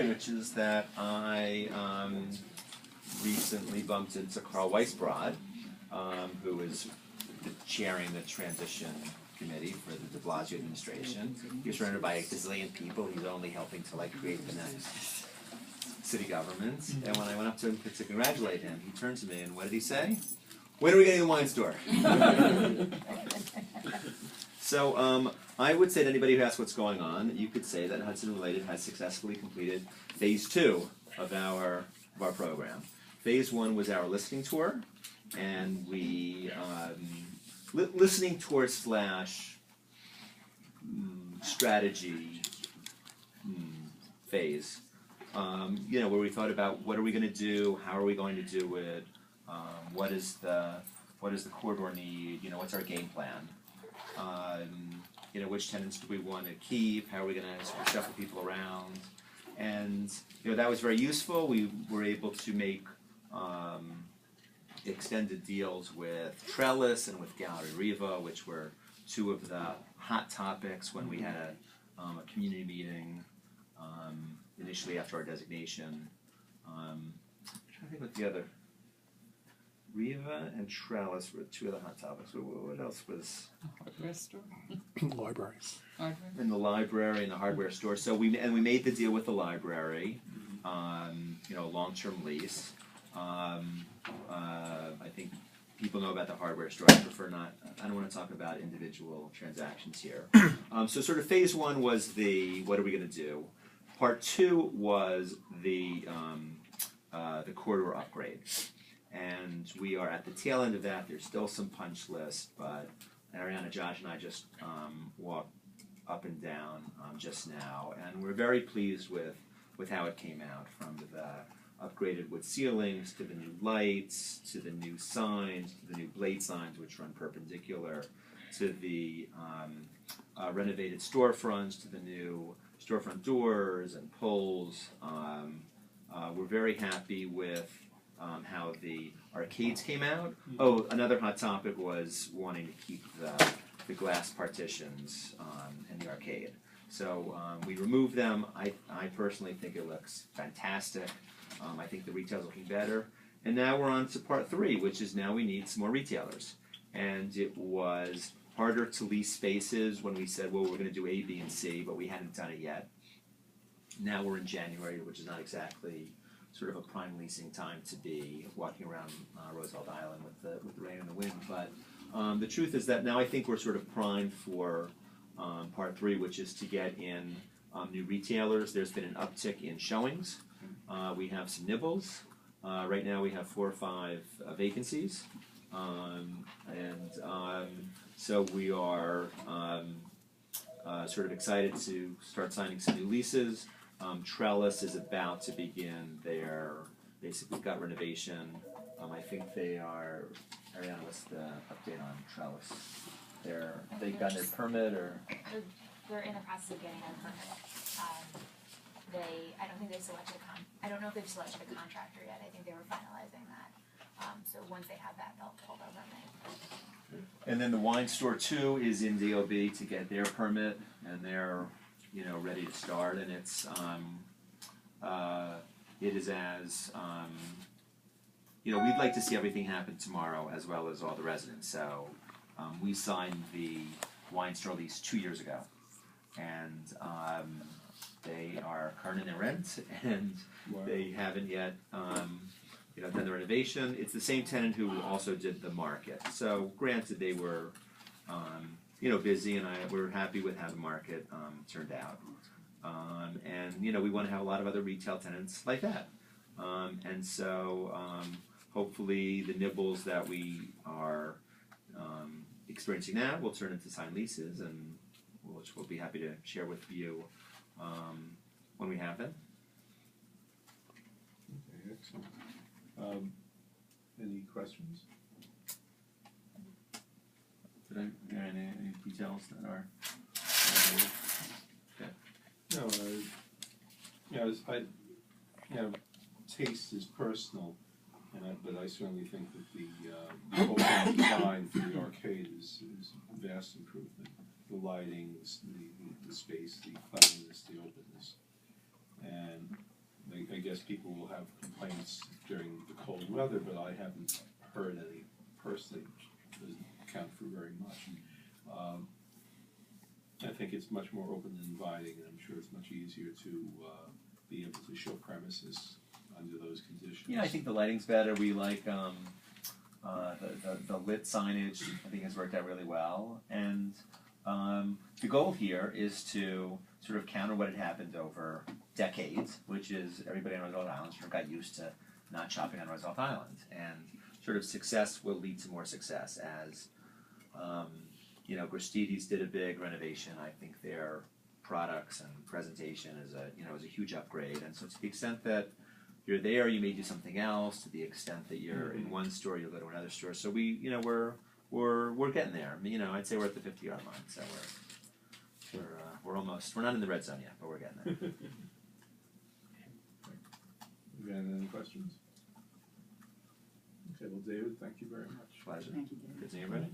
Which is that I recently bumped into Carl Weisbrod, who is chairing the transition committee for the de Blasio administration. He was surrounded by a gazillion people. He's only helping to create the next city government. And when I went up to him to congratulate him, he turned to me and what did he say? When are we getting the wine store? So I would say to anybody who asks what's going on, you could say that Hudson Related has successfully completed phase 2 of our program. Phase 1 was our listening tour, and we listening tour / strategy phase. Where we thought about what are we going to do, how are we going to do it, what does the corridor need, what's our game plan. Which tenants do we want to keep? How are we going to sort of shuffle people around? And that was very useful. We were able to make extended deals with Trellis and with Gallery Riva, which were two of the hot topics when we had a community meeting initially after our designation. I'm trying to think what the other. Riva and Trellis were two of the hot topics. What else was? Hardware store? Libraries. In the library and the hardware store. So we made the deal with the library, long-term lease. I think people know about the hardware store. I don't want to talk about individual transactions here. So sort of phase 1 was the what are we going to do? Part 2 was the corridor upgrade. And we are at the tail end of that. There's still some punch list, but Ariana, Josh, and I just walked up and down just now, and we're very pleased with how it came out, from the upgraded wood ceilings to the new lights to the new signs to the new blade signs which run perpendicular to the renovated storefronts to the new storefront doors and pulls. We're very happy with how the arcades came out. Oh, another hot topic was wanting to keep the glass partitions in the arcade. So we removed them. I personally think it looks fantastic. I think the retail's looking better. And now we're on to part 3, which is now we need some more retailers. And it was harder to lease spaces when we said, well, we're going to do A, B, and C, but we hadn't done it yet. Now we're in January, which is not exactly sort of a prime leasing time to be walking around Roosevelt Island with the rain and the wind. But the truth is that now I think we're sort of primed for part 3, which is to get in new retailers. There's been an uptick in showings. We have some nibbles. Right now we have 4 or 5 vacancies. So we are sort of excited to start signing some new leases. Trellis is about to begin their basically gut renovation. I think they are. Ariana, what's the update on Trellis? They've gotten their permit, or they're in the process of getting their permit. I don't think they selected I don't know if they've selected a contractor yet. I think they were finalizing that. So once they have that, they'll pull their permit. And then the wine store 2 is in DOB to get their permit, and they're ready to start. And it's it is as we'd like to see everything happen tomorrow, as well as all the residents. So we signed the wine store lease 2 years ago, and they are current in their rent, and they haven't yet done the renovation. It's the same tenant who also did the market. So granted, they were busy, and we're happy with how the market turned out. And we want to have a lot of other retail tenants like that. And so hopefully the nibbles that we are experiencing now will turn into signed leases, and which we'll be happy to share with you when we have them. Okay, excellent. Any questions? Did I get any details that are? No, taste is personal, but I certainly think that the overall design for the arcade is a vast improvement. The lighting, the space, the cleanliness, the openness, and guess people will have complaints during the cold weather, but I haven't heard any personally. It doesn't count for very much. I think it's much more open and inviting, and I'm sure it's much easier to be able to show premises under those conditions. Yeah, I think the lighting's better. We like the lit signage. I think has worked out really well. And the goal here is to sort of counter what had happened over decades, which is everybody on Roosevelt Island sort of got used to not shopping on Roosevelt Island, and sort of success will lead to more success as. Gristides did a big renovation. I think their products and presentation is a huge upgrade. And so to the extent that you're there, you may do something else. To the extent that you're in one store, you'll go to another store. So we're getting there. I'd say we're at the 50-yard line. So we're almost. We're not in the red zone yet, but we're getting there. You got any questions? Okay, well, David, thank you very much. Pleasure. Thank you, David. Good seeing everybody.